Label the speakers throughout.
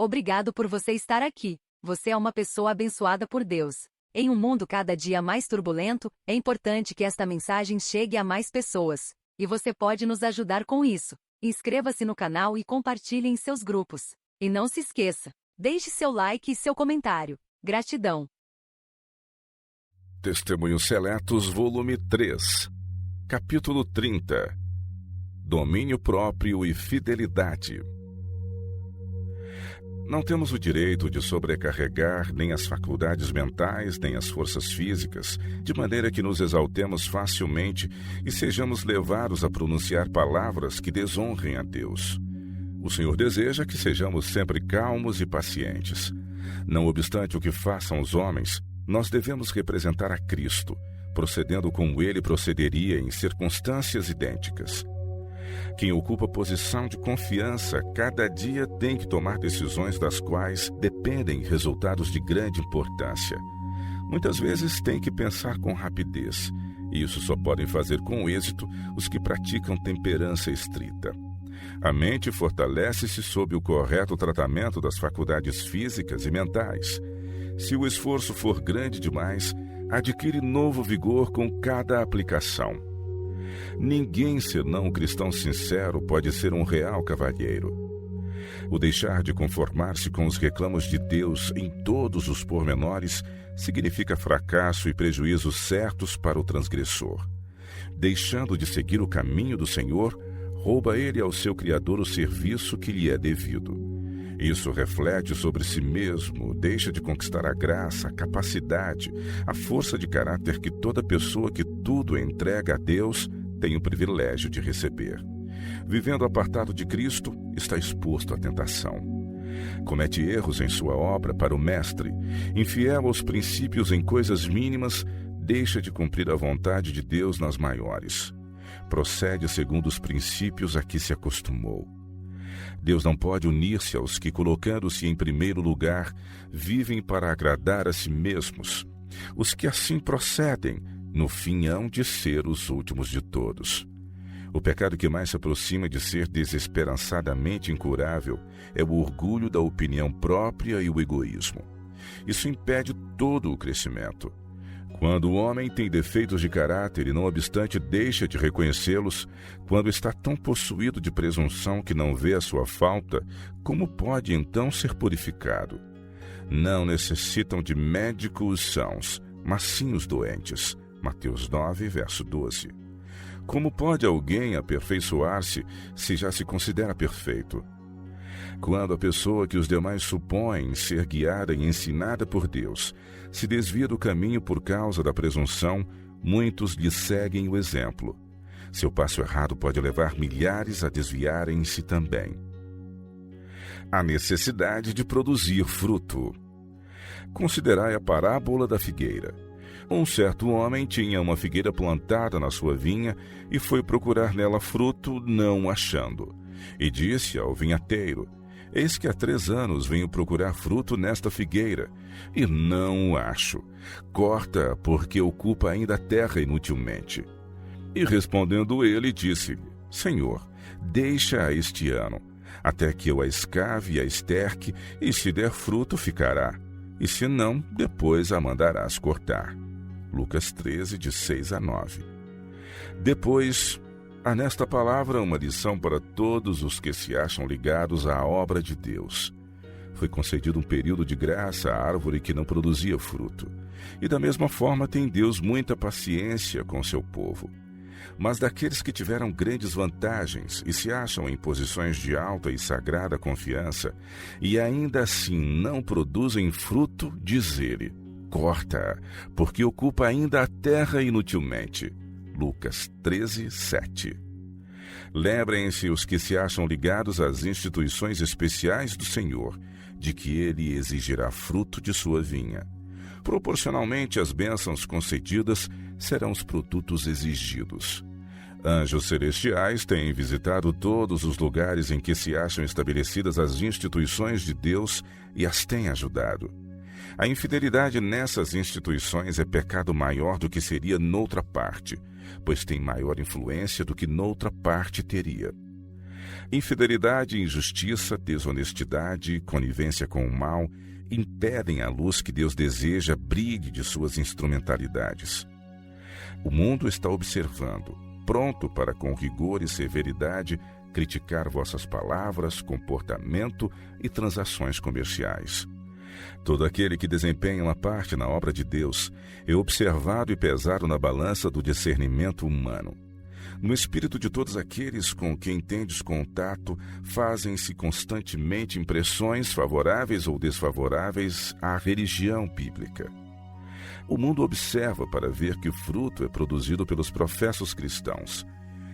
Speaker 1: Obrigado por você estar aqui. Você é uma pessoa abençoada por Deus. Em um mundo cada dia mais turbulento, é importante que esta mensagem chegue a mais pessoas. E você pode nos ajudar com isso. Inscreva-se no canal e compartilhe em seus grupos. E não se esqueça, deixe seu like e seu comentário. Gratidão.
Speaker 2: Testemunhos Seletos, volume 3, capítulo 30. Domínio próprio e fidelidade. Não temos o direito de sobrecarregar nem as faculdades mentais, nem as forças físicas, de maneira que nos exaltemos facilmente e sejamos levados a pronunciar palavras que desonrem a Deus. O Senhor deseja que sejamos sempre calmos e pacientes. Não obstante o que façam os homens, nós devemos representar a Cristo, procedendo como ele procederia em circunstâncias idênticas. Quem ocupa posição de confiança cada dia tem que tomar decisões das quais dependem resultados de grande importância. Muitas vezes tem que pensar com rapidez, e isso só podem fazer com êxito os que praticam temperança estrita. A mente fortalece-se sob o correto tratamento das faculdades físicas e mentais. Se o esforço for grande demais, adquire novo vigor com cada aplicação. Ninguém, senão um cristão sincero, pode ser um real cavalheiro. O deixar de conformar-se com os reclamos de Deus em todos os pormenores significa fracasso e prejuízos certos para o transgressor. Deixando de seguir o caminho do Senhor, rouba ele ao seu Criador o serviço que lhe é devido. Isso reflete sobre si mesmo, deixa de conquistar a graça, a capacidade, a força de caráter que toda pessoa que tudo entrega a Deus tem o privilégio de receber. Vivendo apartado de Cristo, está exposto à tentação. Comete erros em sua obra para o Mestre, infiel aos princípios em coisas mínimas, deixa de cumprir a vontade de Deus nas maiores. Procede segundo os princípios a que se acostumou. Deus não pode unir-se aos que, colocando-se em primeiro lugar, vivem para agradar a si mesmos. Os que assim procedem, no fim hão de ser os últimos de todos. O pecado que mais se aproxima de ser desesperançadamente incurável é o orgulho da opinião própria e o egoísmo. Isso impede todo o crescimento. Quando o homem tem defeitos de caráter e, não obstante, deixa de reconhecê-los, quando está tão possuído de presunção que não vê a sua falta, como pode então ser purificado? Não necessitam de médicos sãos, mas sim os doentes. Mateus 9, verso 12. Como pode alguém aperfeiçoar-se se já se considera perfeito? Quando a pessoa que os demais supõem ser guiada e ensinada por Deus se desvia do caminho por causa da presunção, muitos lhe seguem o exemplo. Seu passo errado pode levar milhares a desviarem-se também. A necessidade de produzir fruto. Considerai a parábola da figueira. Um certo homem tinha uma figueira plantada na sua vinha e foi procurar nela fruto, não achando. E disse ao vinhateiro: Eis que há 3 anos venho procurar fruto nesta figueira, e não o acho. Corta, porque ocupa ainda a terra inutilmente. E respondendo ele, disse-lhe: Senhor, deixa-a este ano, até que eu a escave e a esterque, e se der fruto, ficará. E se não, depois a mandarás cortar. Lucas 13, de 6 a 9. Depois, há nesta palavra uma lição para todos os que se acham ligados à obra de Deus. Foi concedido um período de graça à árvore que não produzia fruto. E da mesma forma tem Deus muita paciência com seu povo. Mas daqueles que tiveram grandes vantagens e se acham em posições de alta e sagrada confiança, e ainda assim não produzem fruto, diz ele: corta, porque ocupa ainda a terra inutilmente. Lucas 13, 7. Lembrem-se os que se acham ligados às instituições especiais do Senhor, de que ele exigirá fruto de sua vinha. Proporcionalmente às bênçãos concedidas, serão os produtos exigidos. Anjos celestiais têm visitado todos os lugares em que se acham estabelecidas as instituições de Deus e as têm ajudado. A infidelidade nessas instituições é pecado maior do que seria noutra parte, pois tem maior influência do que noutra parte teria. Infidelidade, injustiça, desonestidade, conivência com o mal impedem a luz que Deus deseja brilhe de suas instrumentalidades. O mundo está observando, pronto para com rigor e severidade criticar vossas palavras, comportamento e transações comerciais. Todo aquele que desempenha uma parte na obra de Deus é observado e pesado na balança do discernimento humano. No espírito de todos aqueles com quem tendes contato, fazem-se constantemente impressões favoráveis ou desfavoráveis à religião bíblica. O mundo observa para ver que o fruto é produzido pelos professos cristãos.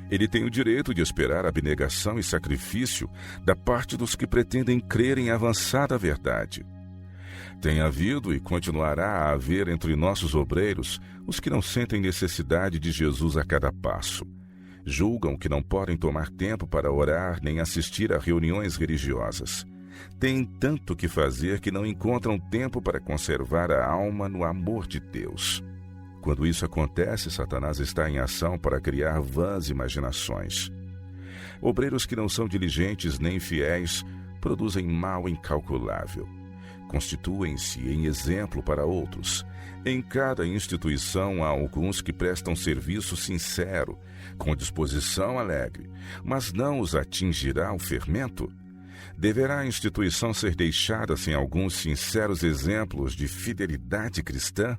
Speaker 2: Ele tem o direito de esperar abnegação e sacrifício da parte dos que pretendem crer em avançada verdade. Tem havido e continuará a haver entre nossos obreiros os que não sentem necessidade de Jesus a cada passo. Julgam que não podem tomar tempo para orar nem assistir a reuniões religiosas. Têm tanto que fazer que não encontram tempo para conservar a alma no amor de Deus. Quando isso acontece, Satanás está em ação para criar vãs imaginações. Obreiros que não são diligentes nem fiéis produzem mal incalculável. Constituem-se em exemplo para outros. Em cada instituição há alguns que prestam serviço sincero, com disposição alegre, mas não os atingirá o fermento? Deverá a instituição ser deixada sem alguns sinceros exemplos de fidelidade cristã?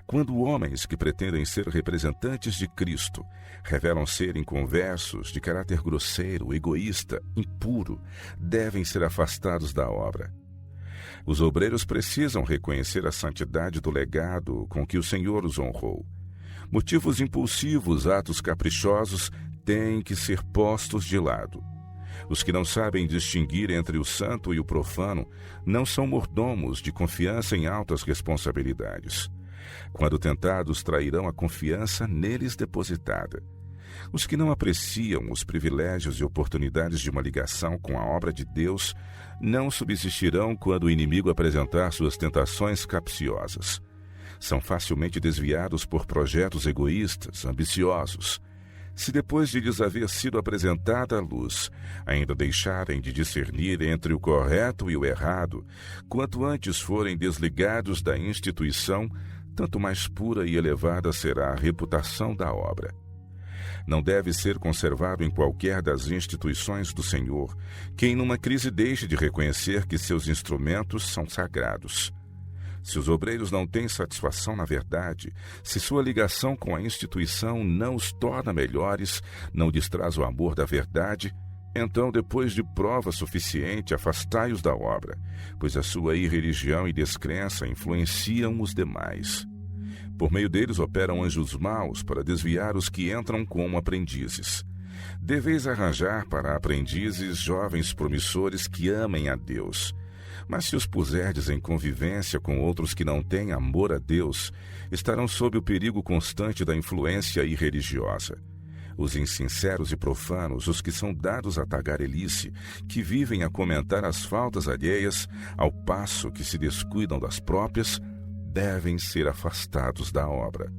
Speaker 2: Quando homens que pretendem ser representantes de Cristo revelam ser inconversos, de caráter grosseiro, egoísta, impuro, devem ser afastados da obra. Os obreiros precisam reconhecer a santidade do legado com que o Senhor os honrou. Motivos impulsivos, atos caprichosos, têm que ser postos de lado. Os que não sabem distinguir entre o santo e o profano não são mordomos de confiança em altas responsabilidades. Quando tentados, trairão a confiança neles depositada. Os que não apreciam os privilégios e oportunidades de uma ligação com a obra de Deus não subsistirão quando o inimigo apresentar suas tentações capciosas. São facilmente desviados por projetos egoístas, ambiciosos. Se depois de lhes haver sido apresentada a luz, ainda deixarem de discernir entre o correto e o errado, quanto antes forem desligados da instituição, tanto mais pura e elevada será a reputação da obra. Não deve ser conservado em qualquer das instituições do Senhor quem numa crise deixe de reconhecer que seus instrumentos são sagrados. Se os obreiros não têm satisfação na verdade, se sua ligação com a instituição não os torna melhores, não lhes traz o amor da verdade, então, depois de prova suficiente, afastai-os da obra, pois a sua irreligião e descrença influenciam os demais. Por meio deles operam anjos maus para desviar os que entram como aprendizes. Deveis arranjar para aprendizes jovens promissores que amem a Deus. Mas se os puserdes em convivência com outros que não têm amor a Deus, estarão sob o perigo constante da influência irreligiosa. Os insinceros e profanos, os que são dados à tagarelice, que vivem a comentar as faltas alheias, ao passo que se descuidam das próprias, devem ser afastados da obra.